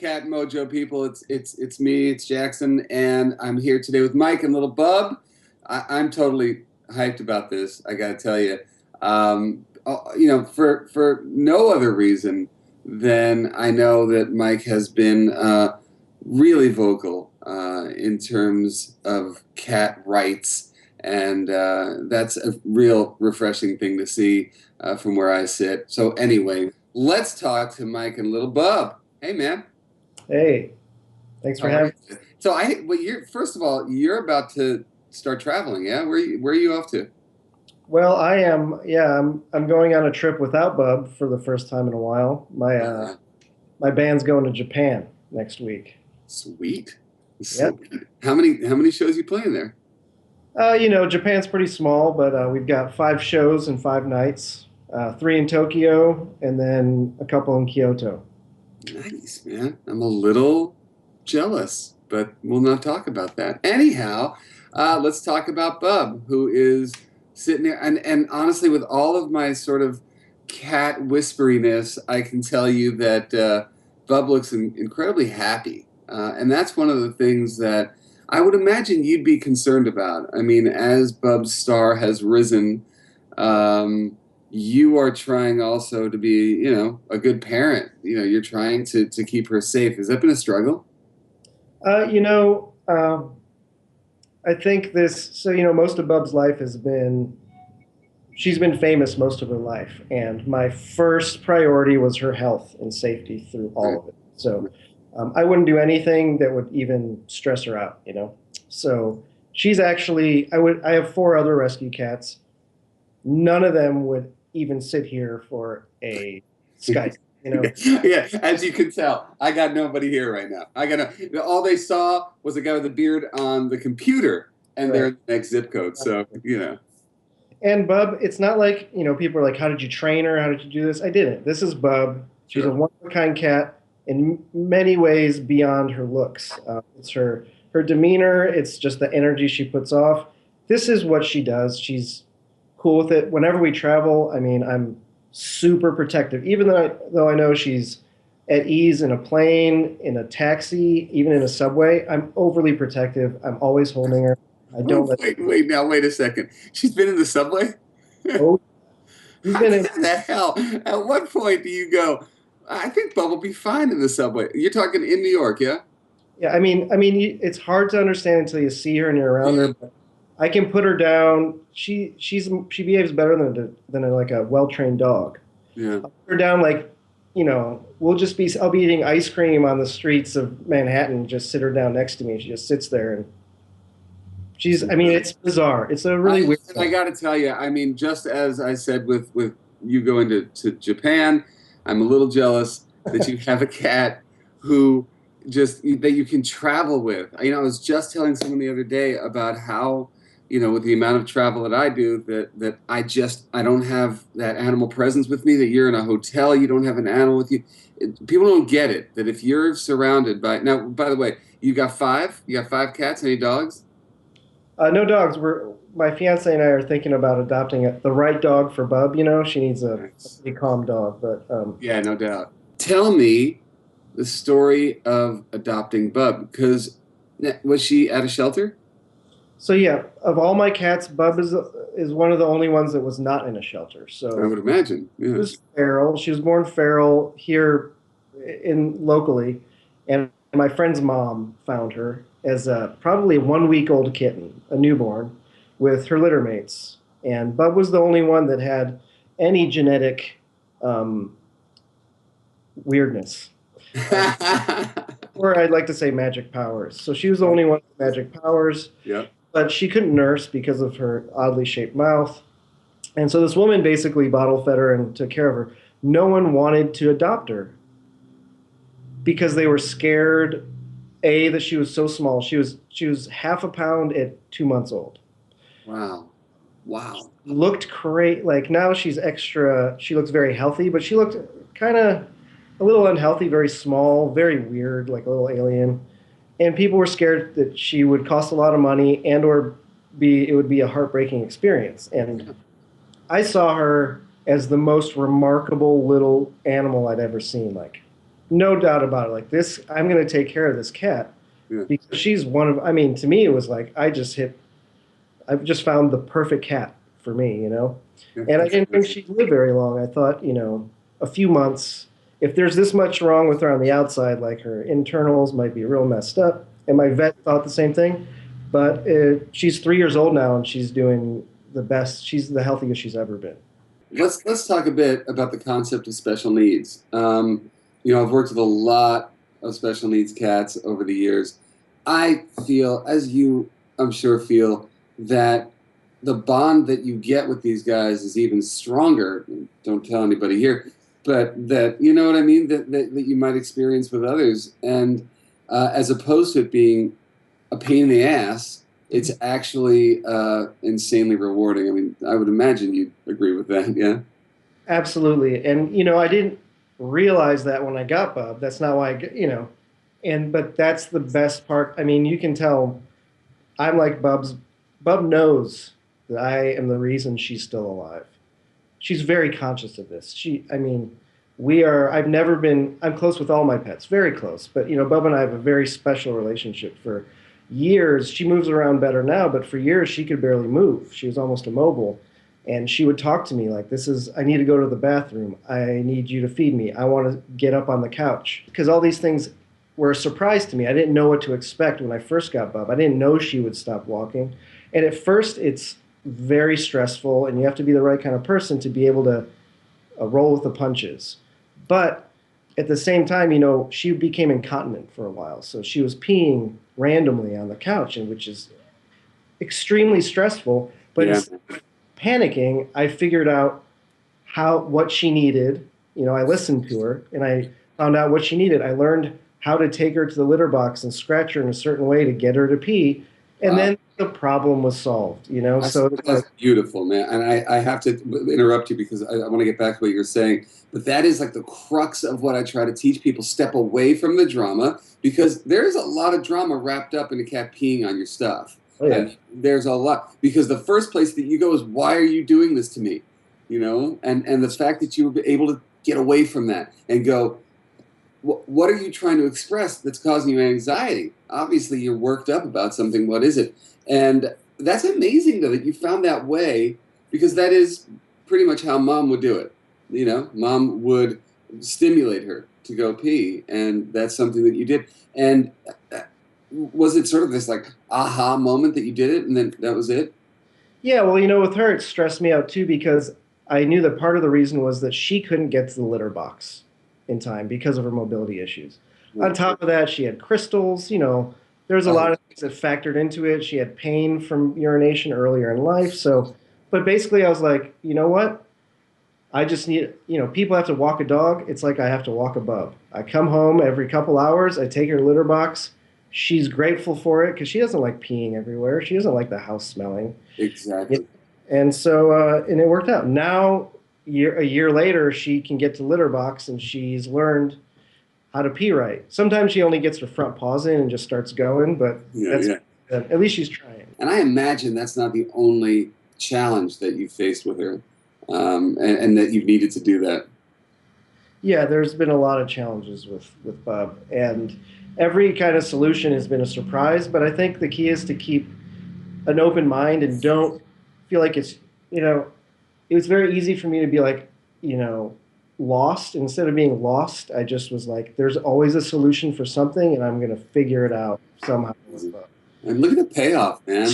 Cat Mojo people. It's me. It's Jackson, and I'm here today with Mike and Little Bub. I'm totally hyped about this. I got to tell you, for no other reason than I know that Mike has been really vocal in terms of cat rights, and that's a real refreshing thing to see from where I sit. So anyway, let's talk to Mike and Little Bub. Hey, man. Hey, thanks for having me. So you're first of all, you're about to start traveling, yeah? Where are you off to? Well, I am, yeah, I'm going on a trip without Bub for the first time in a while. Uh, My band's going to Japan next week. Sweet. Yep. Sweet. How many shows you playing there? Japan's pretty small, but we've got 5 shows in 5 nights, 3 in Tokyo, and then a couple in Kyoto. Nice, man. I'm a little jealous, but we'll not talk about that. Anyhow, let's talk about Bub, who is sitting there. And honestly, with all of my sort of cat whisperiness, I can tell you that Bub looks incredibly happy. And that's one of the things that I would imagine you'd be concerned about. I mean, as Bub's star has risen, you are trying also to be, a good parent. You're trying to keep her safe. Has that been a struggle? Uh, you know, um, I think most of Bub's life she's been famous most of her life, and my first priority was her health and safety through all Right. of it. So I wouldn't do anything that would even stress her out. So she's actually, I have 4 other rescue cats. None of them would even sit here for a Skype, you know. Yeah, as you can tell, I got nobody here right now. All they saw was a guy with a beard on the computer, and they're Right. in the next zip code. So. And Bub, it's not like, people are like, how did you train her? How did you do this? I didn't. This is Bub. She's a Sure. one-of-a-kind cat in many ways beyond her looks. It's her demeanor. It's just the energy she puts off. This is what she does. She's cool with it. Whenever we travel, I mean, I'm super protective. Even though I know she's at ease in a plane, in a taxi, even in a subway, I'm overly protective. I'm always holding her. I don't let Wait a second. She's been in the subway? oh, she's How been in. the hell? At what point do you go, I think Bub will be fine in the subway? You're talking in New York, yeah? Yeah, it's hard to understand until you see her and you're around her. But I can put her down. She behaves better like a well-trained dog. Yeah. I'll put her down like, I'll be eating ice cream on the streets of Manhattan. Just sit her down next to me. She just sits there and it's bizarre. It's a really weird I thing. got to tell you, I mean, just as I said with you going to Japan, I'm a little jealous that you have a cat who that you can travel with. I was just telling someone the other day about how, with the amount of travel that I do, that I don't have that animal presence with me, that you're in a hotel, you don't have an animal with you. People don't get it, that if you're surrounded now, by the way, you got 5 cats, any dogs? No dogs. My fiance and I are thinking about adopting the right dog for Bub. She needs a Nice. pretty calm dog. But Yeah, no doubt. Tell me the story of adopting Bub, because was she at a shelter? so yeah, of all my cats, Bub is one of the only ones that was not in a shelter. I So would imagine. she Yeah. was feral. She was born feral here in locally, and my friend's mom found her as probably a 1 week old kitten, a newborn, with her litter mates. And Bub was the only one that had any genetic um, weirdness, um, or I'd like to say magic powers. So she was the only one with magic powers, Yeah. but she couldn't nurse because of her oddly shaped mouth. And so this woman basically bottle fed her and took care of her. No one wanted to adopt her because they were scared. That she was so small. She was half a pound at 2 months old. Wow. Wow. Looked great. Like now she's extra. She looks very healthy, but she looked kind of a little unhealthy, very small, very weird, like a little alien. And people were scared that she would cost a lot of money and or be it would be a heartbreaking experience. And I saw her as the most remarkable little animal I'd ever seen. Like no doubt about it. Like this, I'm going to take care of this cat Yeah, because she's one of. I mean, to me, it was like I've just found the perfect cat for me, you know. yeah, And I that's didn't think nice. she'd live very long. I thought, a few months. If there's this much wrong with her on the outside, like her internals might be real messed up. And my vet thought the same thing. But she's 3 years old now, and she's doing the best. She's the healthiest she's ever been. Let's talk a bit about the concept of special needs. I've worked with a lot of special needs cats over the years. I feel, as you, I'm sure, feel that the bond that you get with these guys is even stronger. Don't tell anybody here, but that you know what I mean. That you might experience with others, and as opposed to it being a pain in the ass, it's actually insanely rewarding. I mean, I would imagine you'd agree with that, yeah? Absolutely. And, I didn't realize that when I got Bub. That's not why but that's the best part. I mean, you can tell I'm like Bub knows that I am the reason she's still alive. She's very conscious of this. I mean, I've never been, I'm close with all my pets, very close. But, Bub and I have a very special relationship for years. She moves around better now, but for years she could barely move. She was almost immobile. And she would talk to me like, I need to go to the bathroom. I need you to feed me. I want to get up on the couch. Because all these things were a surprise to me. I didn't know what to expect when I first got Bub. I didn't know she would stop walking. And at first, it's very stressful, and you have to be the right kind of person to be able to roll with the punches. But at the same time, she became incontinent for a while. So she was peeing randomly on the couch, and which is extremely stressful. But Yeah. instead of panicking, I figured out what she needed. I listened to her and I found out what she needed. I learned how to take her to the litter box and scratch her in a certain way to get her to pee. And Wow. then the problem was solved. That's, So it's that's like, beautiful, man. And I have to interrupt you because I want to get back to what you're saying. But that is like the crux of what I try to teach people. Step away from the drama because there's a lot of drama wrapped up in a cat peeing on your stuff. oh yeah, And there's a lot because the first place that you go is, why are you doing this to me? And the fact that you were able to get away from that and go, what are you trying to express that's causing you anxiety? Obviously, you're worked up about something. What is it? And that's amazing, though, that you found that way because that is pretty much how mom would do it. Mom would stimulate her to go pee, and that's something that you did. And was it sort of this like aha moment that you did it, and then that was it? yeah. Well, with her, it stressed me out too because I knew that part of the reason was that she couldn't get to the litter box in time because of her mobility issues. On top of that, she had crystals. There's a lot Oh, of things that factored into it. She had pain from urination earlier in life. So, but basically, I was like, you know what? I just need, people have to walk a dog. It's like I have to walk a Bub. I come home every couple hours. I take her to litter box. She's grateful for it because she doesn't like peeing everywhere. She doesn't like the house smelling. Yeah. exactly. And so, and it worked out. Now, a year later, she can get to litter box and she's learned how to pee right. Sometimes she only gets her front paws in and just starts going, but Yeah, that's yeah. at least she's trying. And I imagine that's not the only challenge that you faced with her, and that you've needed to do that. Yeah, there's been a lot of challenges with Bub, and every kind of solution has been a surprise. But I think the key is to keep an open mind and don't feel like you know, it was very easy for me to be like, you know, lost. Instead of being lost, I just was like, there's always a solution for something, and I'm going to figure it out somehow with Bub. And look at the payoff, man.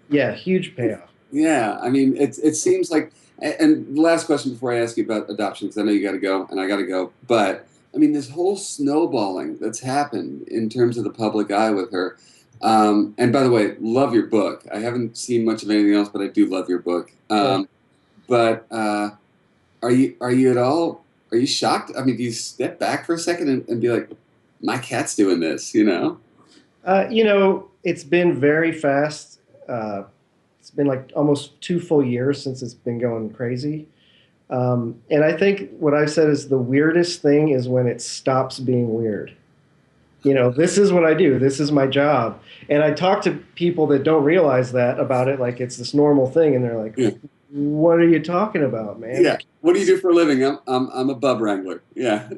Yeah, huge payoff. Yeah, I mean, it seems like. And the last question before I ask you about adoption, because I know you got to go and I got to go. But I mean, this whole snowballing that's happened in terms of the public eye with her. And by the way, love your book. I haven't seen much of anything else, but I do love your book. But are you at all? Are you shocked? I mean, do you step back for a second and be like, my cat's doing this? It's been very fast. It's been like almost 2 full years since it's been going crazy. And I think what I've said is the weirdest thing is when it stops being weird. This is what I do. This is my job. And I talk to people that don't realize that about it, like it's this normal thing, and they're like, Yeah. "What are you talking about, man?" Yeah. What do you do for a living? I'm a bub wrangler. Yeah.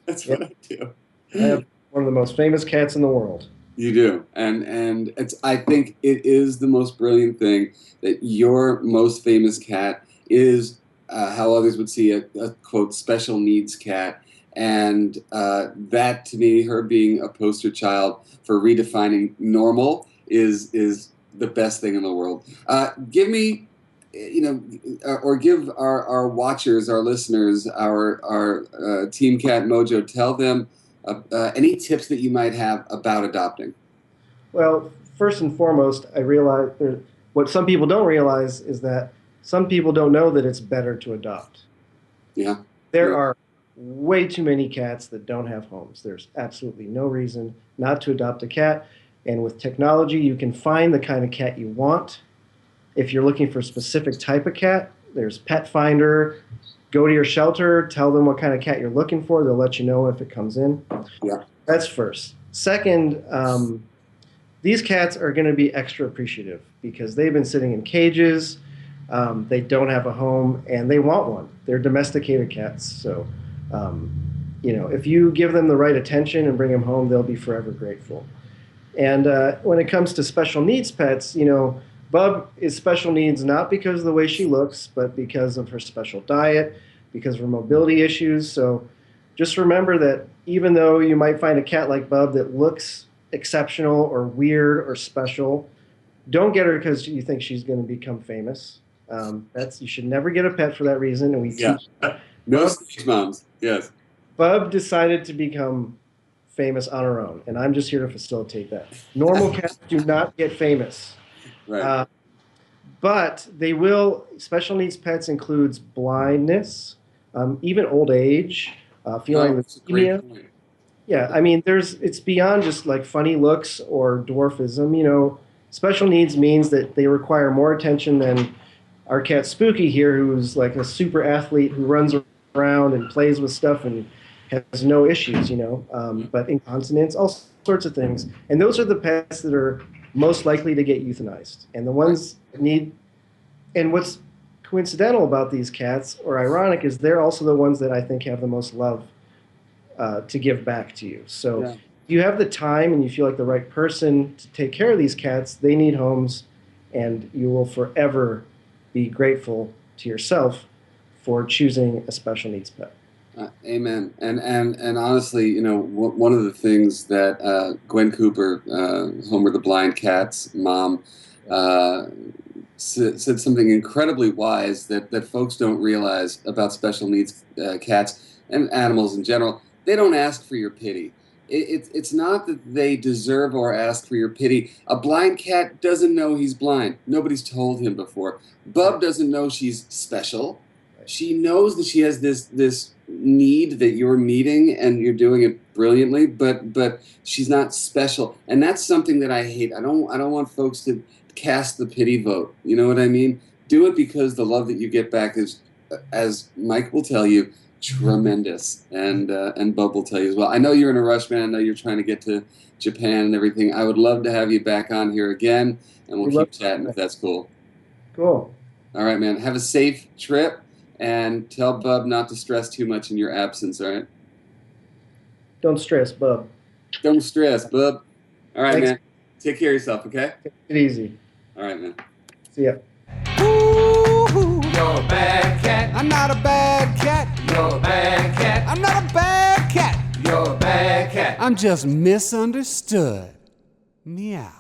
That's Yeah, what I do. I have one of the most famous cats in the world. You do, and it's. I think it is the most brilliant thing that your most famous cat is how others would see a quote special needs cat, and that to me, her being a poster child for redefining normal is the best thing in the world. Give me, or give our watchers, our listeners, our Team Cat Mojo, tell them any tips that you might have about adopting. Well, first and foremost, I realize what some people don't realize is that some people don't know that it's better to adopt. Yeah. There Yeah. are way too many cats that don't have homes. There's absolutely no reason not to adopt a cat. And with technology, you can find the kind of cat you want. If you're looking for a specific type of cat, there's Pet Finder. Go to your shelter, tell them what kind of cat you're looking for. They'll let you know if it comes in. Yeah. That's first. Second, these cats are going to be extra appreciative because they've been sitting in cages. They don't have a home, and they want one. They're domesticated cats, so if you give them the right attention and bring them home, they'll be forever grateful. And when it comes to special needs pets, Bub is special needs not because of the way she looks, but because of her special diet, because of her mobility issues. So just remember that even though you might find a cat like Bub that looks exceptional or weird or special, don't get her because you think she's going to become famous. You should never get a pet for that reason, and we Yeah. teach. No stage moms. Yes. Bub decided to become famous on her own, and I'm just here to facilitate that. Normal cats do not get famous. Right. But they will. Special needs pets includes blindness, even old age, feeling That's a great leukemia. point. Yeah, I mean, it's beyond just like funny looks or dwarfism. Special needs means that they require more attention than our cat Spooky here, who's like a super athlete who runs around and plays with stuff and has no issues. But incontinence, all sorts of things, and those are the pets that are most likely to get euthanized, and the ones that need. And what's coincidental about these cats, or ironic, is they're also the ones that I think have the most love to give back to you. So Yeah. if you have the time and you feel like the right person to take care of these cats, they need homes, and you will forever be grateful to yourself for choosing a special needs pet. Amen. And honestly, one of the things that Gwen Cooper, Homer the Blind Cat's mom, said something incredibly wise that folks don't realize about special needs cats and animals in general. They don't ask for your pity. It's not that they deserve or ask for your pity. A blind cat doesn't know he's blind. Nobody's told him before. Bub doesn't know she's special. She knows that she has this need that you're meeting, and you're doing it brilliantly. But she's not special, and that's something that I hate. I don't want folks to cast the pity vote. You know what I mean? Do it because the love that you get back is, as Mike will tell you, tremendous, and Bub will tell you as well. I know you're in a rush, man. I know you're trying to get to Japan and everything. I would love to have you back on here again, and we'll keep chatting if that's cool. Cool. All right, man. Have a safe trip, and tell Bub not to stress too much in your absence. All right. Don't stress, Bub. Don't stress, Bub. All right, Thanks. man. Take care of yourself. Okay. Take it easy. All right, man. See ya. Ooh, you're a bad cat. I'm not a bad cat. You're a bad cat. I'm not a bad cat. You're a bad cat. I'm just misunderstood. Meow.